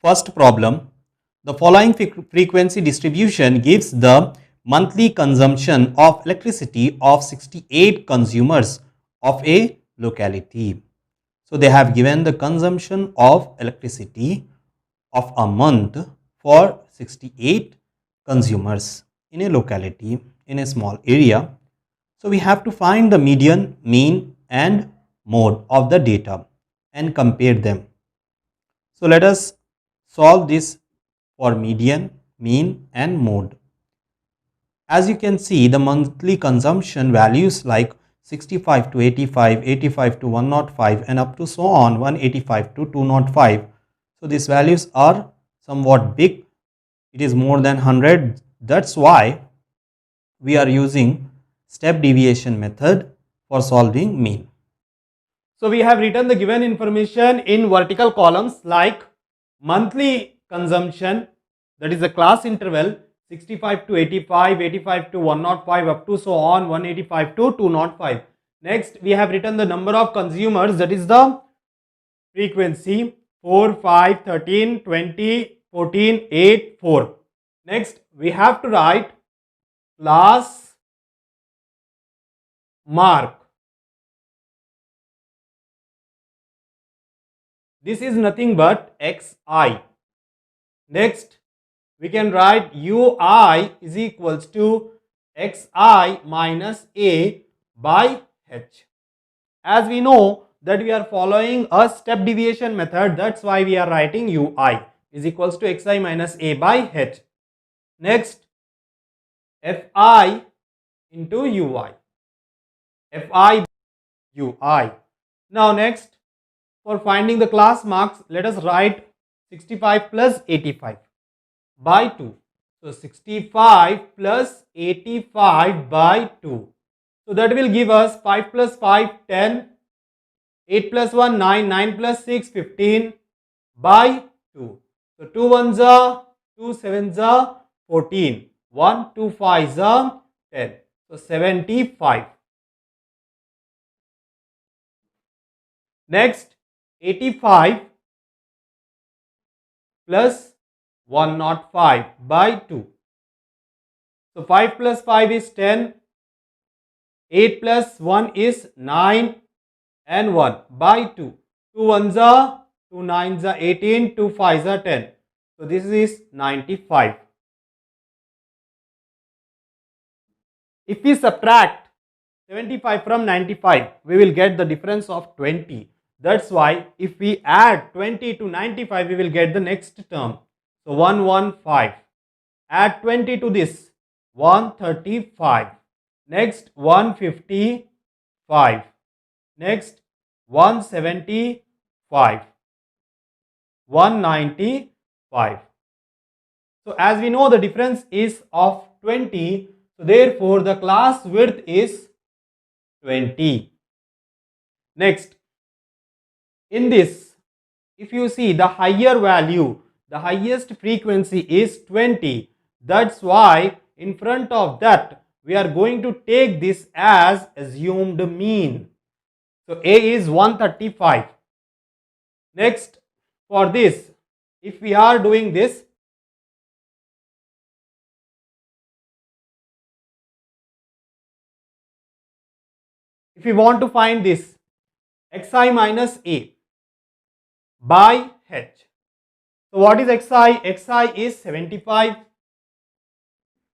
First problem. The following frequency distribution gives the monthly consumption of electricity of 68 consumers of a locality. So they have given the consumption of electricity of a month for 68 consumers in a locality in a small area. So we have to find the median, mean and mode of the data and compare them. So let us solve this for median, mean and mode. As you can see, the monthly consumption values like 65 to 85, 85 to 105 and up to so on 185 to 205. So these values are somewhat big. It is more than 100. That's why we are using step deviation method for solving mean. So we have written the given information in vertical columns like monthly consumption, that is the class interval 65 to 85, 85 to 105 up to so on 185 to 205. Next we have written the number of consumers, that is the frequency 4, 5, 13, 20, 14, 8, 4. Next we have to write class mark. This is nothing but xi. Next, we can write ui is equals to xi minus a by h. As we know that we are following a step deviation method, that's why we are writing ui is equals to xi minus a by h. Next, fi into ui. Fi ui. Now next, for finding the class marks, let us write 65 plus 85 by 2. So 65 plus 85 by 2. So that will give us 5 plus 5, 10, 8 plus 1, 9, 9 plus 6, 15 by 2. So 2 ones are 2, sevens are 14, 1, 2 fives are 10. So 75. Next, 85 plus 105 by 2. So 5 plus 5 is 10, 8 plus 1 is 9 and 1 by 2. 2 ones are 2 nines are 18, 2 fives are 10. So this is 95. If we subtract 75 from 95, we will get the difference of 20. That's why if we add 20 to 95, we will get the next term. So 115. Add 20 to this, 135. Next 155. Next 175. 195. So as we know the difference is of 20. So therefore the class width is 20. Next, in this, if you see the higher value, the highest frequency is 20. That's why in front of that we are going to take this as assumed mean. So A is 135. Next, for this, if we are doing this, if we want to find this xi minus a by h. So what is xi? Xi is 75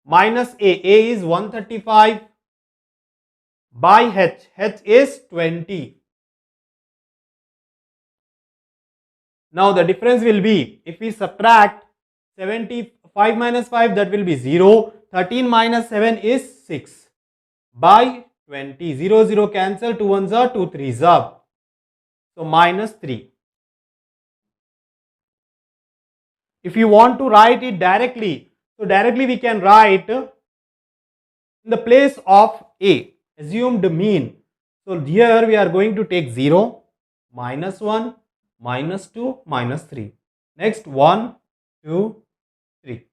minus a is 135 by h is 20. Now the difference will be, if we subtract 75 minus 5, that will be 0. 13 minus 7 is 6 by 20. 0 0 cancel, 2 ones are 2 threes are. So minus 3. If you want to write it directly, so directly we can write in the place of a assumed mean. So here we are going to take 0, minus 1, minus 2, minus 3. Next 1, 2, 3.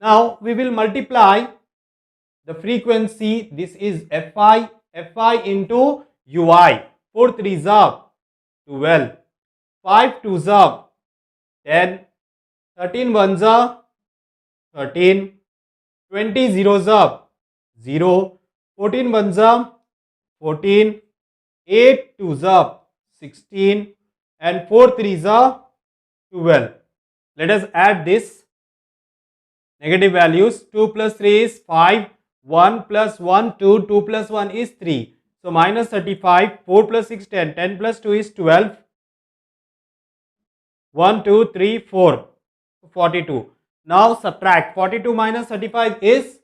Now we will multiply the frequency. This is Fi Fi into Ui. 4 3s are 12. 5 2s are 10. 13 1s are 13. 20 zeros are 0. 14 1s are 14. 8 2s are 16. And 4 3s are 12. Let us add this negative values. 2 plus 3 is 5. 1 plus 1 2. 2 plus 1 is 3. So minus 35. 4 plus 6 10. 10 plus 2 is 12. 1 2 3 4. 42. Now subtract. 42 minus 35 is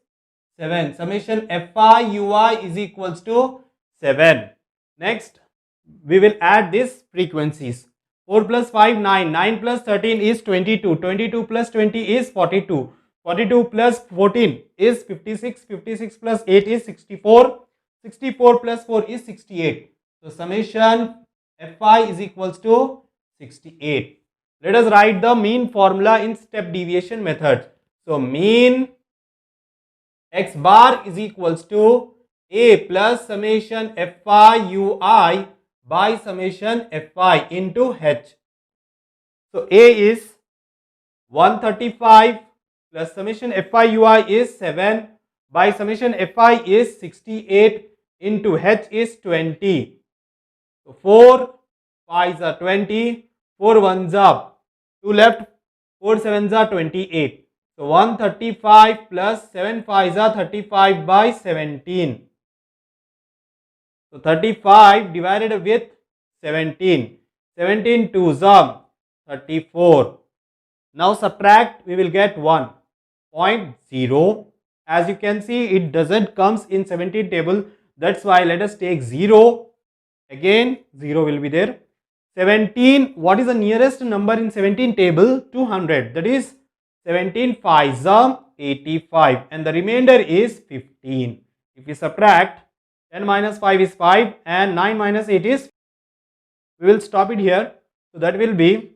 7. Summation Fi Ui is equals to 7. Next, we will add these frequencies. 4 plus 5 9. 9 plus 13 is 22. 22 plus 20 is 42. 42 plus 14 is 56. 56 plus 8 is 64. 64 plus 4 is 68. So summation Fi is equals to 68. Let us write the mean formula in step deviation method. So mean x bar is equals to a plus summation Fi Ui by summation Fi into h. So a is 135 plus summation Fi Ui is 7 by summation Fi is 68 into h is 20. So 4 5s are 20, 4 1s are 2 left, 4 7s are 28. So 135 plus 7 5s are 35 by 17. So 35 divided with 17. 17 2s are 34. Now subtract, we will get 1.0. As you can see, it doesn't comes in 17 table. That's why let us take 0. Again 0 will be there. 17, what is the nearest number in 17 table? 200. That is 17 5s are 85 and the remainder is 15. If we subtract, 10 minus 5 is 5 and 9 minus 8 is, we will stop it here. So that will be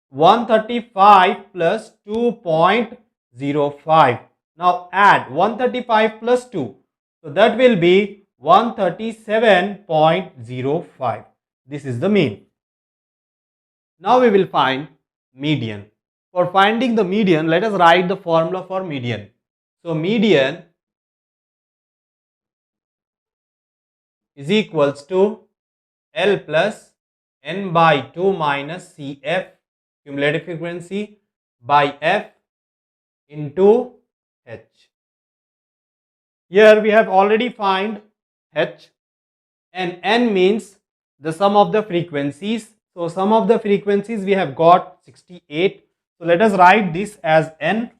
135 plus 2.05. Now add 135 plus 2. So that will be 137.05. This is the mean. Now we will find median. For finding the median, let us write the formula for median. So median is equals to L plus N by 2 minus Cf cumulative frequency by F into H. Here we have already found H and N means the sum of the frequencies. So sum of the frequencies we have got 68. So let us write this as N.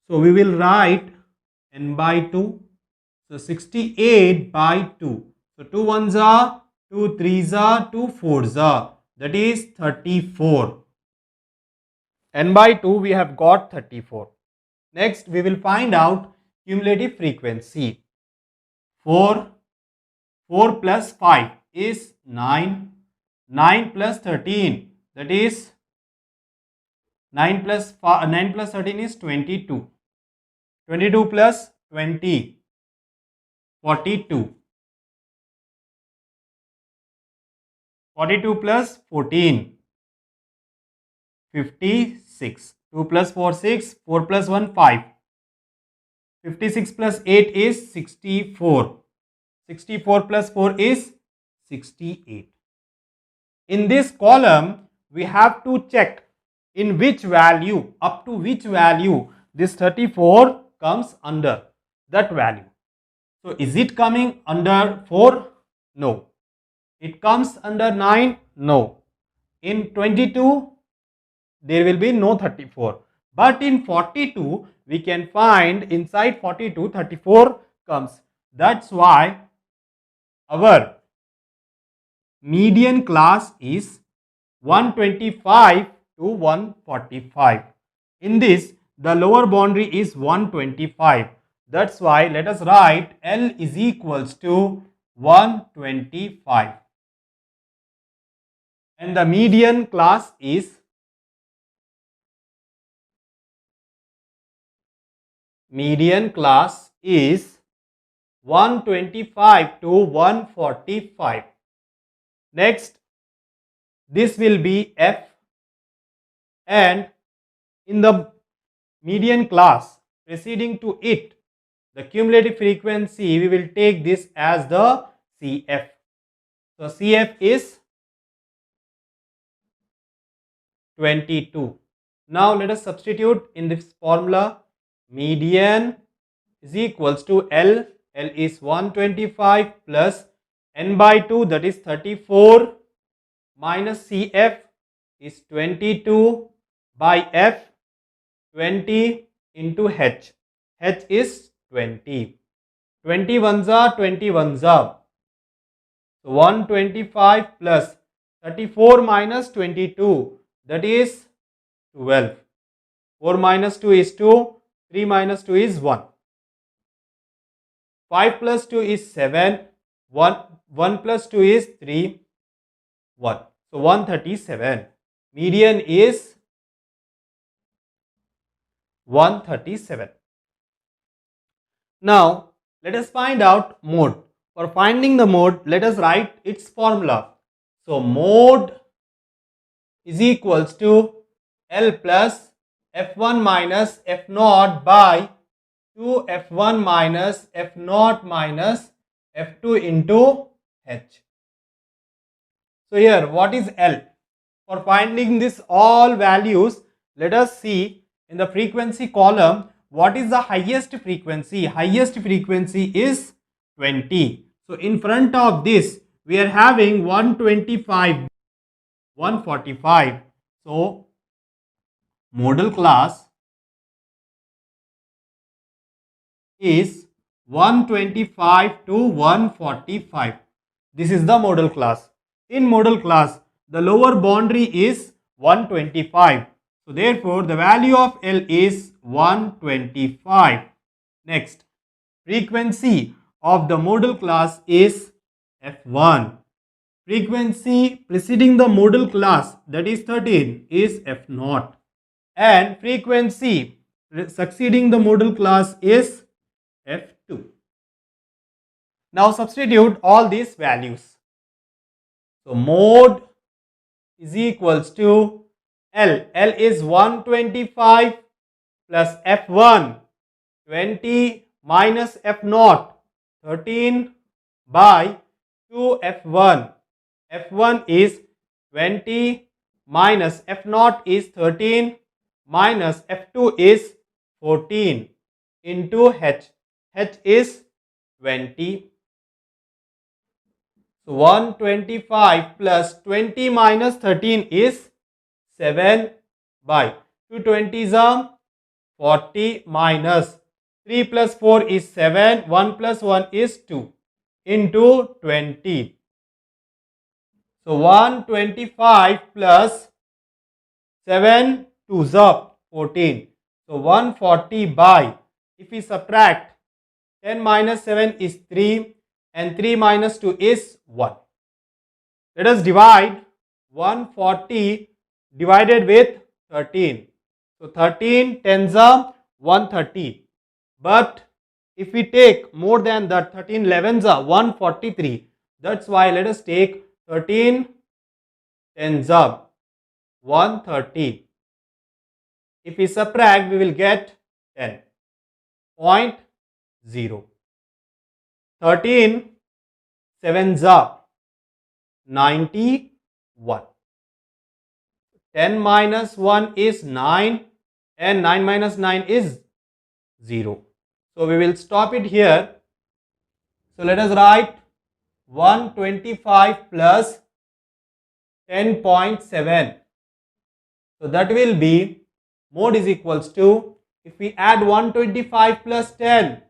So we will write N by 2. So 68 by 2. So 2 1s are, 2 3s are, 2 4s are. That is 34. N by 2 we have got 34. Next we will find out cumulative frequency. 4 plus 5 is 9. 9 plus 13, that is 9 plus 13 is 22. 22 plus 20, 42. 42 plus 14, 56. 2 plus 4 6, 4 plus 1 5. 56 plus 8 is 64. 64 plus 4 is 68. In this column, we have to check in which value, up to which value this 34 comes under that value. So is it coming under 4? No. It comes under 9? No. In 22, there will be no 34. But in 42, we can find inside 42, 34 comes. That's why our median class is 125 to 145. In this, the lower boundary is 125. That's why let us write L is equals to 125. And the median class is median class is 125 to 145. Next, this will be F, and in the median class preceding to it, the cumulative frequency, we will take this as the CF. So CF is 22. Now let us substitute in this formula. Median is equals to L. L is 125 plus n by 2, that is 34, minus CF is 22 by F, 20 into H. H is 20. 20 ones are 20 ones are. So 125 plus 34 minus 22, that is 12. 4 minus 2 is 2. 3 minus 2 is 1. 5 plus 2 is 7. 1 plus 2 is 3. 1. So 137. Median is 137. Now let us find out mode. For finding the mode, let us write its formula. So mode is equals to L plus F1 minus F0 by 2 F1 minus F0 minus F2 into H. So here, what is L? For finding this all values, let us see in the frequency column what is the highest frequency. Highest frequency is 20. So in front of this, we are having 125, 145. So modal class is 125 to 145. This is the modal class. In modal class, the lower boundary is 125. So therefore, the value of L is 125. Next, frequency of the modal class is F1. Frequency preceding the modal class, that is 13, is F0. And frequency succeeding the modal class is F2. Now substitute all these values. So mode is equals to L. L is 125 plus F1, 20 minus F0, 13 by 2 F1. F1 is 20 minus F0 is 13 minus F2 is 14 into H. H is 20. So 125 plus 20 minus 13 is 7 by 2 20s are 40 minus 3 plus 4 is 7, 1 plus 1 is 2 into 20. So 125 plus 7 2s are 14. So 140 by, if we subtract, 10 minus 7 is 3 and 3 minus 2 is 1. Let us divide 140 divided with 13. So 13 tens are 130. But if we take more than that, 13 11s are 143. That's why let us take 13 tens are 130. If we subtract, we will get 10.0. 13 sevens are 91. 10 minus 1 is 9 and 9 minus 9 is 0. So we will stop it here. So let us write 125 plus 10.7. So that will be, mode is equals to, if we add 125 plus 10,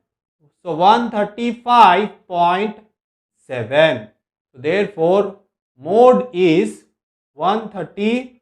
so 135.7. So therefore, mode is 135.7.